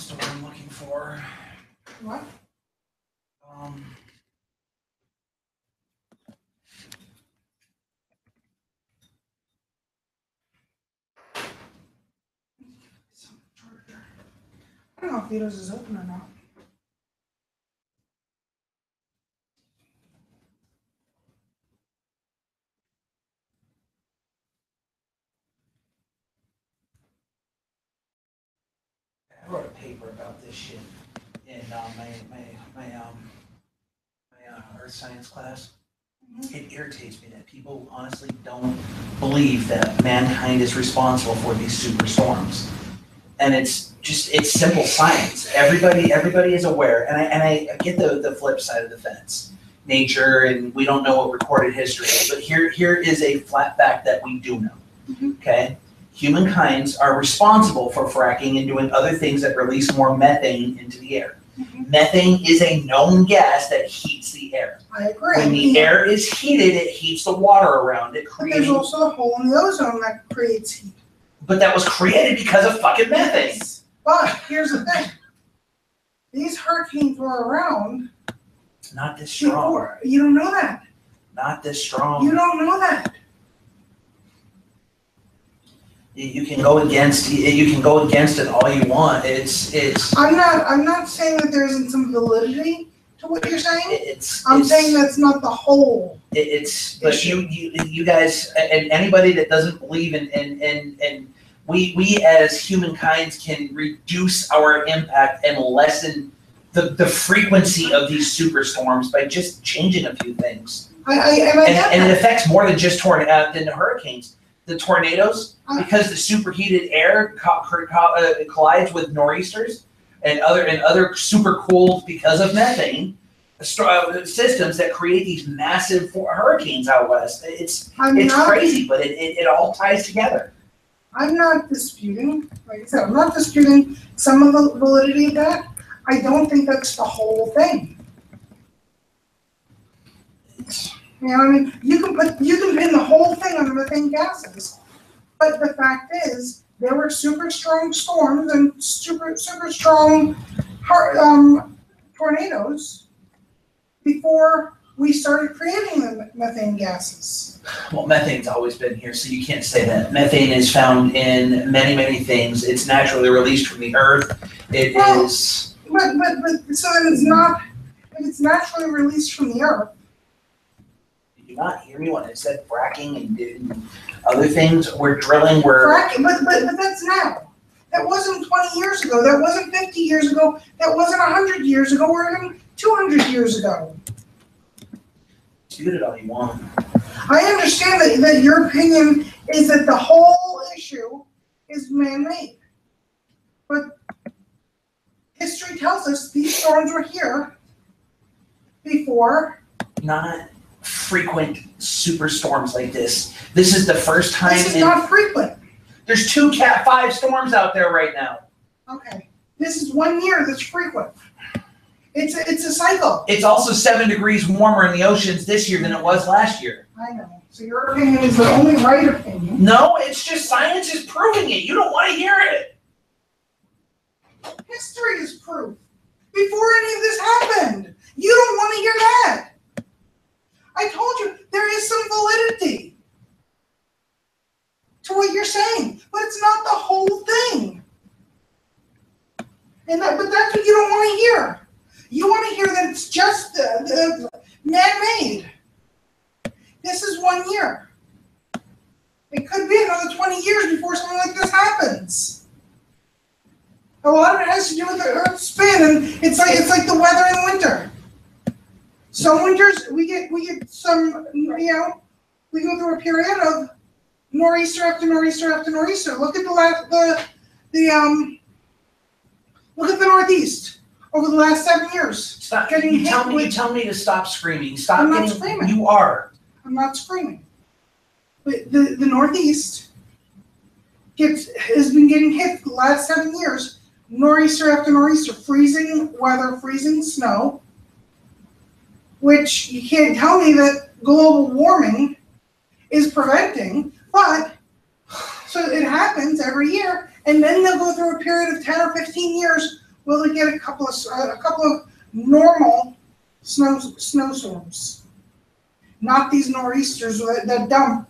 That's the one I'm looking for. What? I don't know if Vito's is open or not. I wrote a paper about this shit in my earth science class. It irritates me that people honestly don't believe that mankind is responsible for these superstorms. And it's simple science. Everybody is aware, and I get the flip side of the fence. Nature, and we don't know what recorded history is, but here is a flat fact that we do know. Okay? Humankinds are responsible for fracking and doing other things that release more methane into the air. Methane is a known gas that heats the air. I agree. When the air is heated, it heats the water around it, But there's also a hole in the ozone that creates heat. But that was created because of fucking methane. But here's the thing. These hurricanes were around. Not this strong. Before. You don't know that. Not this strong. You don't know that. You can go against it all you want. I'm not saying that there isn't some validity to what you're saying. I'm saying that's not the whole. But you guys and anybody that doesn't believe in we as humankind can reduce our impact and lessen the frequency of these superstorms by just changing a few things. And it affects more than just than the hurricanes. The tornadoes, because the superheated air collides with nor'easters and other super cold because of methane systems that create these massive hurricanes out west. It's crazy, but it all ties together. I'm not disputing, like I said, I'm not disputing some of the validity of that. I don't think that's the whole thing. You know what I mean? You can pin the whole thing on the methane gases, but the fact is there were super strong storms and super strong tornadoes before we started creating the methane gases. Well, methane's always been here, so you can't say that. Methane is found in many things. It's naturally released from the earth. But so then it's not. If it's naturally released from the earth. Did you not hear me when I said fracking and other things? We're drilling. Fracking, but that's now. That wasn't 20 years ago. That wasn't 50 years ago. That wasn't 100 years ago, or even 200 years ago. Dispute it all you want. I understand that your opinion is that the whole issue is man-made. But history tells us these storms were here before. Not frequent superstorms like this. This is the first time. This is not frequent. There's 2 Cat 5 storms out there right now. Okay. This is 1 year that's frequent. It's a cycle. It's also 7 degrees warmer in the oceans this year than it was last year. I know. So your opinion is the only right opinion. No, it's just science is proving it. You don't want to hear it. History is proof. Before any of this happened. You don't want to hear that. I told you there is some validity to what you're saying, but it's not the whole thing. But that's what you don't want to hear. You want to hear that it's just man-made. This is 1 year. It could be another 20 years before something like this happens. A lot of it has to do with the Earth's spin, and it's like the weather in winter. Some winters we get some, we go through a period of nor'easter after nor'easter after nor'easter. Look at look at the Northeast over the last 7 years. Stop. You tell me to stop screaming. Stop. I'm not screaming. You are. I'm not screaming. But the Northeast has been getting hit for the last 7 years. Nor'easter after nor'easter, freezing weather, freezing snow. Which you can't tell me that global warming is preventing, but so it happens every year, and then they'll go through a period of 10 or 15 years will they get a couple of normal snowstorms, not these nor'easters that dump,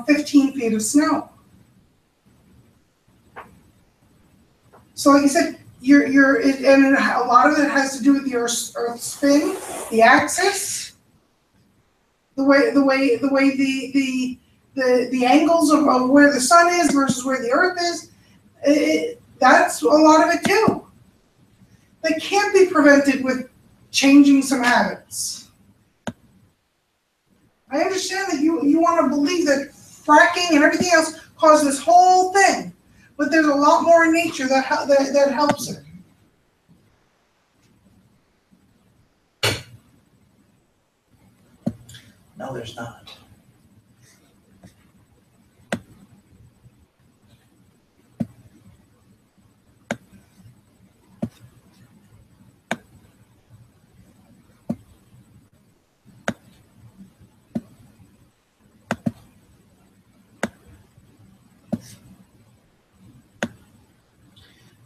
15 feet of snow. So like you said, and a lot of it has to do with the Earth's spin, the axis, the way the angles of where the sun is versus where the Earth is. That's a lot of it too. They can't be prevented with changing some habits. I understand that you want to believe that fracking and everything else caused this whole thing, but there's a lot more in nature that helps it. No, there's not.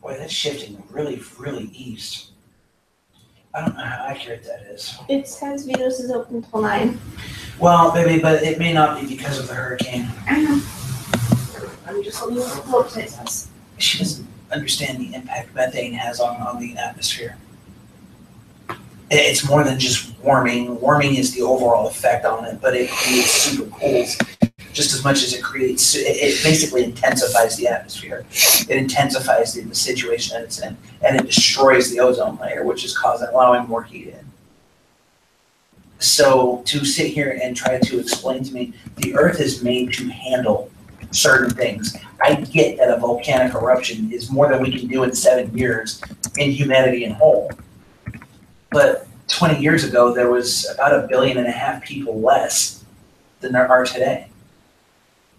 Boy, that's shifting really, really east. I don't know how accurate that is. It says Venus is open till 9. Well, baby, but it may not be because of the hurricane. I know. I'm just looking at what the website says. She doesn't understand the impact methane has on the atmosphere. It's more than just warming. Warming is the overall effect on it, but it creates super cools just as much as it creates. It basically intensifies the atmosphere. It intensifies the situation that it's in, and it destroys the ozone layer, which is allowing more heat in. So to sit here and try to explain to me, the Earth is made to handle certain things. I get that a volcanic eruption is more than we can do in 7 years in humanity in whole. But 20 years ago, there was about 1.5 billion people less than there are today.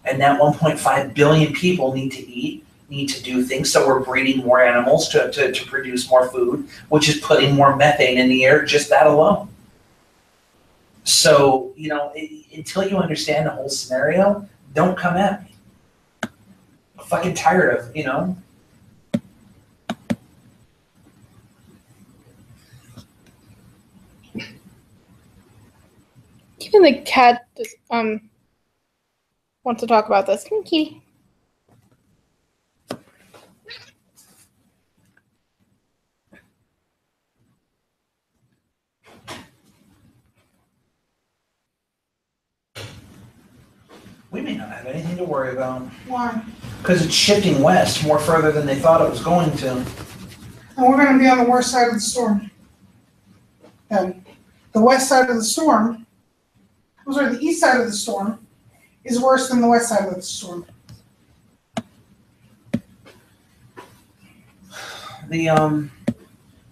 And that 1.5 billion people need to eat, need to do things. So we're breeding more animals to produce more food, which is putting more methane in the air, just that alone. So, until you understand the whole scenario, don't come at me. I'm fucking tired of, Even the cat wants to talk about this. Thank you. We may not have anything to worry about. Why? Because it's shifting west more further than they thought it was going to. And we're going to be on the worst side of the storm. And the west side of the storm, the east side of the storm, is worse than the west side of the storm. The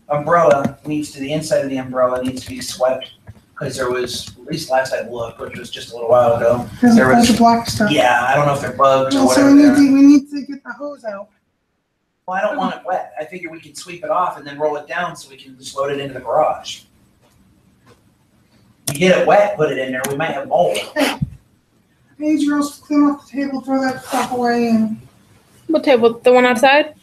umbrella the inside of the umbrella needs to be swept, because there was, at least last I looked, which was just a little while ago. There's There a bunch was, of black stuff. yeah, I don't know if they're bugs or So whatever. we need to get the hose out. Well, I don't want it wet. I figure we can sweep it off and then roll it down so we can just load it into the garage. You get it wet, put it in there, we might have mold. Hey, girls, clean off the table, throw that stuff away, and What table? The one outside?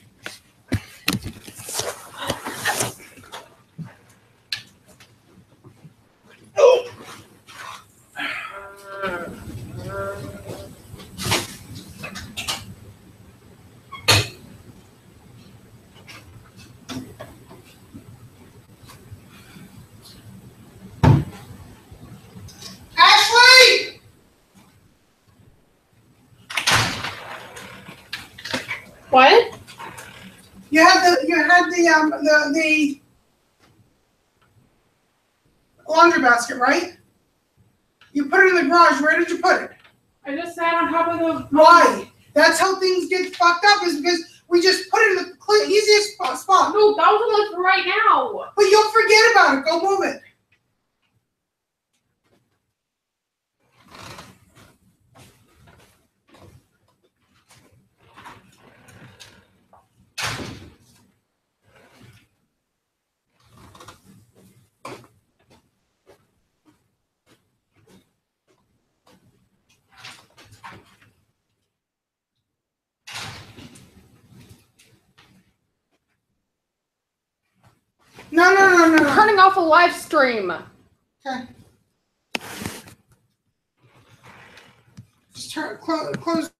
Ashley! What? You had the laundry basket, right? You put it in the garage. Where did you put it? I just sat on top of the. Why? That's how things get fucked up, is because we just put it in the easiest spot. No, that was like right now. But you'll forget about it. Go move it. No. Turning off a live stream. Okay. Just close